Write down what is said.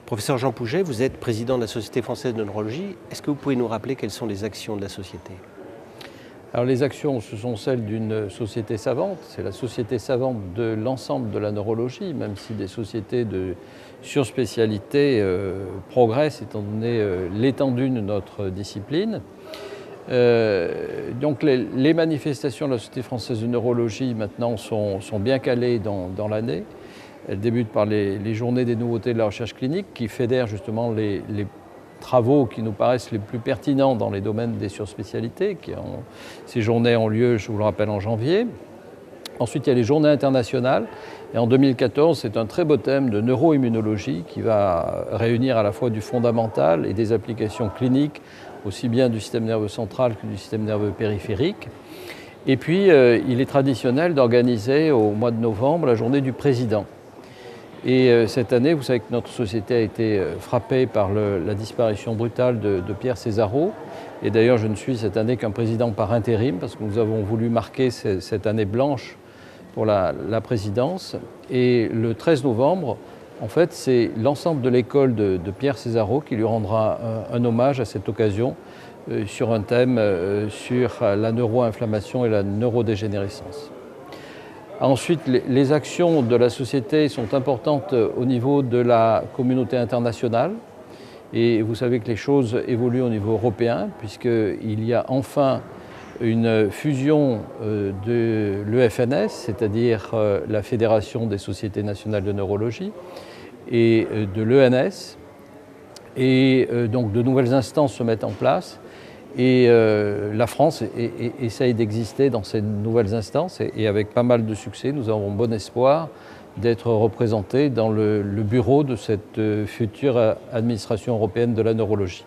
Professeur Jean Pouget, vous êtes président de la Société française de neurologie. Est-ce que vous pouvez nous rappeler quelles sont les actions de la société? Alors les actions, ce sont celles d'une société savante. C'est la société savante de l'ensemble de la neurologie, même si des sociétés de surspécialité progressent étant donné l'étendue de notre discipline. Donc les manifestations de la Société française de neurologie maintenant sont bien calées dans l'année. Elles débutent par les journées des nouveautés de la recherche clinique qui fédèrent justement les travaux qui nous paraissent les plus pertinents dans les domaines des surspécialités. Ces journées ont lieu, je vous le rappelle, en janvier. Ensuite, il y a les journées internationales. Et en 2014, c'est un très beau thème de neuroimmunologie qui va réunir à la fois du fondamental et des applications cliniques, aussi bien du système nerveux central que du système nerveux périphérique. Et puis, il est traditionnel d'organiser au mois de novembre la journée du président. Et cette année, vous savez que notre société a été frappée par la disparition brutale de Pierre Césarot. Et d'ailleurs, je ne suis cette année qu'un président par intérim parce que nous avons voulu marquer cette année blanche pour la présidence. Et le 13 novembre, en fait, c'est l'ensemble de l'école de Pierre Césarot qui lui rendra un hommage à cette occasion sur un thème sur la neuroinflammation et la neurodégénérescence. Ensuite, les actions de la société sont importantes au niveau de la communauté internationale. Et vous savez que les choses évoluent au niveau européen, puisqu'il y a enfin une fusion de l'EFNS, c'est-à-dire la Fédération des sociétés nationales de neurologie, et de l'ENS. Et donc de nouvelles instances se mettent en place. Et la France essaye d'exister dans ces nouvelles instances et avec pas mal de succès, nous avons bon espoir d'être représentés dans le bureau de cette future administration européenne de la neurologie.